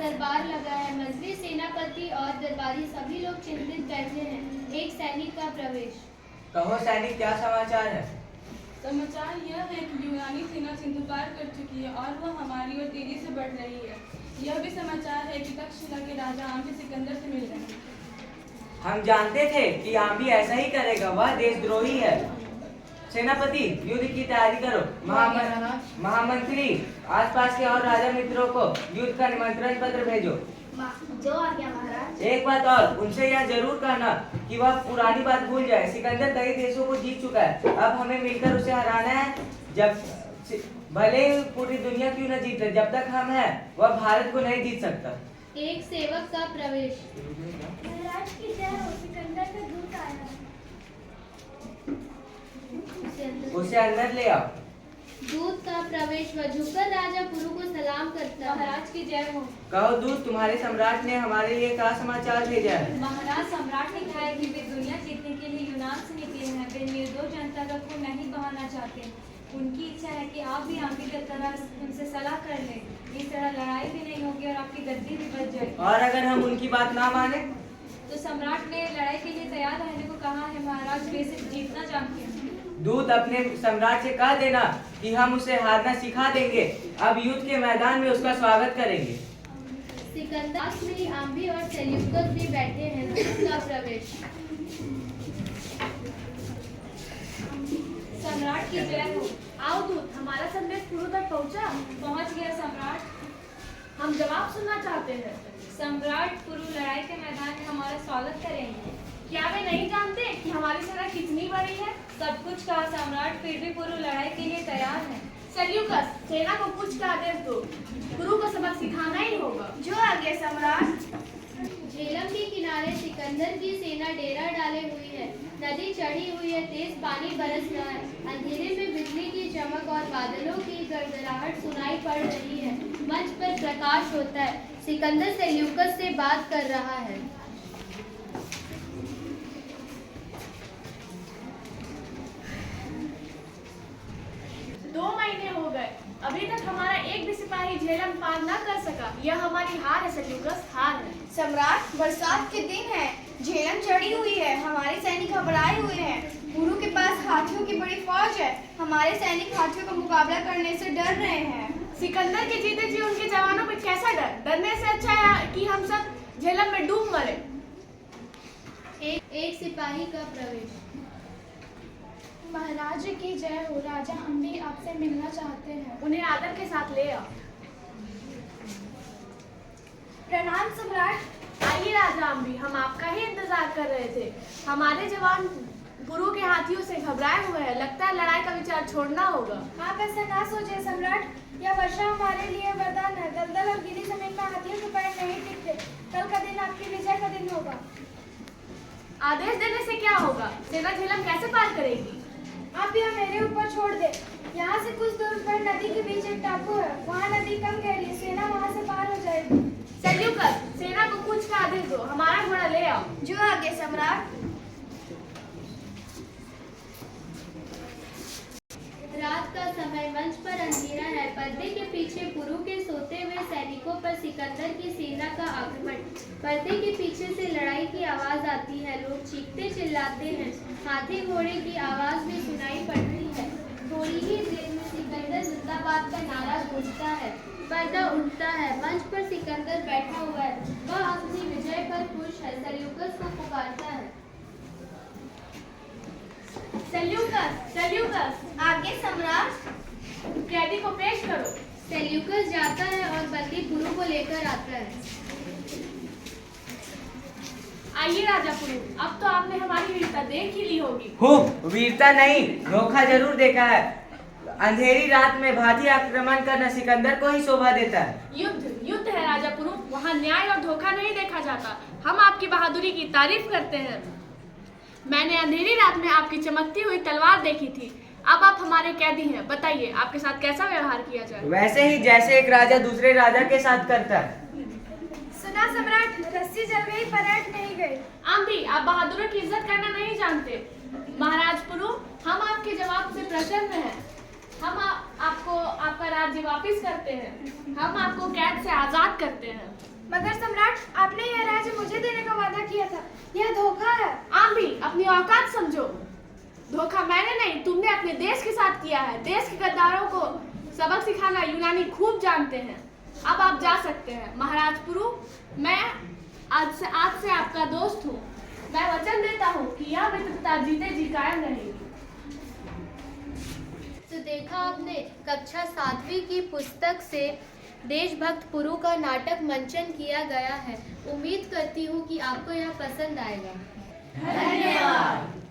दरबार लगा है। मंत्री, सेनापति और दरबारी सभी लोग चिंतित बैठे हैं। एक सैनिक का प्रवेश। कहो सैनिक, क्या समाचार है? समाचार यह है कि यूनानी सेना सिंधु पार कर चुकी है और वह हमारी ओर तेजी से बढ़ रही है। यह भी समाचार है कि तक्षशिला के राजा आम्बी सिकंदर से मिल रहे हैं। हम जानते थे कि आम्बी ऐसा ही करेगा, वह देशद्रोही है। सेनापति, युद्ध की तैयारी करो। महामंत्री, आसपास के और राजा मित्रों को युद्ध का निमंत्रण पत्र भेजो। जो आ गया महाराज। एक बात और, उनसे यह जरूर कहना कि वह पुरानी बात भूल जाए। सिकंदर कई देशों को जीत चुका है, अब हमें मिलकर उसे हराना है। जब भले पूरी दुनिया क्यों न जीते, जब तक हम हैं वह भारत को नहीं जीत सकता। एक सेवक का प्रवेश। महाराज की जय हो, सिकंदर का दूत आया है। उसे अंदर ले आओ। दूत का प्रवेश व झुककर राजा पुरु को सलाम करता। महाराज की जय हो। कहो दूत, तुम्हारे सम्राट ने हमारे लिए क्या समाचार भेजा है? महाराज, सम्राट ने कहा है कि वे दुनिया जीतने के लिए यूनान से निकले हैं। वे निर्दोष जनता का खून नहीं बहाना चाहते। उनकी इच्छा है कि आप भी आम्बी की तरह उनसे सलाह कर लें। इस तरह लड़ाई भी नहीं होगी और आपकी गद्दी भी बच जाएगी। और अगर हम उनकी बात ना माने तो सम्राट ने लड़ाई के लिए तैयार रहने को कहा है। महाराज, वे सिर्फ जीतना जानते हैं। दूत, अपने सम्राट से कह देना कि हम उसे हारना सिखा देंगे। अब युद्ध के मैदान में उसका स्वागत करेंगे। सिकंदर में आम्बी और सेल्यूकस भी बैठे हैं। दूत का प्रवेश। सम्राट की जय हो। आओ दूत, हमारा संदेश पुरु तक पहुंचा। पहुंच गया सम्राट। हम जवाब सुनना चाहते हैं। सम्राट पुरु लड़ाई के मैदान में हमारा स्वागत करेंगे। क्या वे नहीं जानते कि हमारी सेना कितनी बड़ी है? सब कुछ कहा सम्राट, फिर भी पुरु लड़ाई के लिए तैयार है। सेल्यूकस, सेना को कुछ का आदेश दो। गुरु को सबक सिखाना ही होगा। जो आगे सम्राट। झेलम के किनारे सिकंदर की सेना डेरा डाले हुई है। नदी चढ़ी हुई है, तेज पानी बरस रहा है। अंधेरे में बिजली की चमक और बादलों की गड़गड़ाहट सुनाई पड़ रही है। मंच पर प्रकाश होता है। सिकंदर सेल्यूकस से बात कर रहा है। 2 महीने हो गए, अभी तक हमारा एक भी सिपाही झेलम पार न कर सका। यह हमारी हार है सेल्यूकस, हार है। सम्राट, बरसात के दिन है, झेलम चढ़ी हुई है, हमारे सैनिक घबराए हुए हैं। पुरु के पास हाथियों की बड़ी फौज है, हमारे सैनिक हाथियों का मुकाबला करने से डर रहे हैं। सिकंदर के जीते जी उनके जवानों पर कैसा डर? डरने से अच्छा है कि हम सब झेलम में डूब मरे। एक सिपाही का प्रवेश। महाराज की जय हो। राजा आम्बी आपसे मिलना चाहते हैं। उन्हें आदर के साथ ले आओ। प्रणाम सम्राट। आइए राजा आम्बी, हम आपका ही इंतजार कर रहे थे। हमारे जवान गुरु के हाथियों से घबराए हुए हैं। लगता है लड़ाई का विचार छोड़ना होगा। आप ऐसा ना सोचे सम्राट, यह वर्षा हमारे लिए वरदान है। दलदल और गीली जमीन में हाथियों के पैर नहीं टिकते। कल का दिन आपकी विजय का दिन होगा। आदेश देने से क्या होगा? सेना झेलम कैसे पार करेगी? आप यह मेरे ऊपर छोड़ दे। यहाँ से कुछ दूर पर नदी के बीच एक टापू है, वहाँ नदी कम गहरी, सेना वहाँ से पार हो जाएगी। सेल्यूकस, सेना को कुछ का आदेश दो। हमारा घोड़ा ले आओ। जो आगे सम्राट। रात का समय, मंच पर अंधेरा है। पर्दे के पीछे पुरु के सोते हुए सैनिकों पर सिकंदर की सेना का आक्रमण। पर्दे के पीछे से लड़ाई की आवाज आती है। लोग चीखते चिल्लाते हैं। हाथी घोड़े की आवाज भी सुनाई पड़ रही है। थोड़ी ही देर में सिकंदर जिंदाबाद का नारा गूंजता है। पर्दा उठता है। मंच पर सिकंदर बैठा हुआ है। वह अपनी विजय पर खुश है। सेल्यूकस को पुकारता है। Seleucus, Seleucus. आगे सम्राट। कैदी को पेश करो। सेल्यूकस जाता है और बंदी पुरु को लेकर आता है। आइए राजा पुरु, अब तो आपने हमारी वीरता देख ही ली होगी। वीरता नहीं, धोखा जरूर देखा है। अंधेरी रात में भारी आक्रमण करना सिकंदर को ही शोभा देता है। युद्ध है राजा पुरु, वहाँ न्याय और धोखा नहीं देखा जाता। हम आपकी बहादुरी की तारीफ करते हैं। मैंने अंधेरी रात में आपकी चमकती हुई तलवार देखी थी। अब आप हमारे कैदी हैं, बताइए आपके साथ कैसा व्यवहार किया जाए? वैसे ही जैसे एक राजा दूसरे राजा के साथ करता है। सुना सम्राट, रस्सी जल गई, पलट नहीं गई। आम्बी, आप बहादुरों की इज्जत करना नहीं जानते। महाराज पुरु, हम आपके जवाब से प्रसन्न हैं। हम आपको आपका राज्य वापस करते हैं। हम आपको कैद से आजाद करते हैं। मगर सम्राट, आपने यह राज्य मुझे देने का वादा किया था। यह धोखा है। आप भी अपनी औकात समझो। धोखा मैंने नहीं, तुमने अपने देश के साथ किया है। देश के गद्दारों को सबक सिखाना यूनानी खूब जानते हैं। अब आप जा सकते हैं। महाराज पुरु, मैं आज से आपका दोस्त हूँ। मैं वचन देता हूँ कि यह मित्रता जीते जी कायम रहेगी। तो देखा आपने, कक्षा 7वीं की पुस्तक से देशभक्त पुरु का नाटक मंचन किया गया है। उम्मीद करती हूँ कि आपको यह पसंद आएगा। धन्यवाद।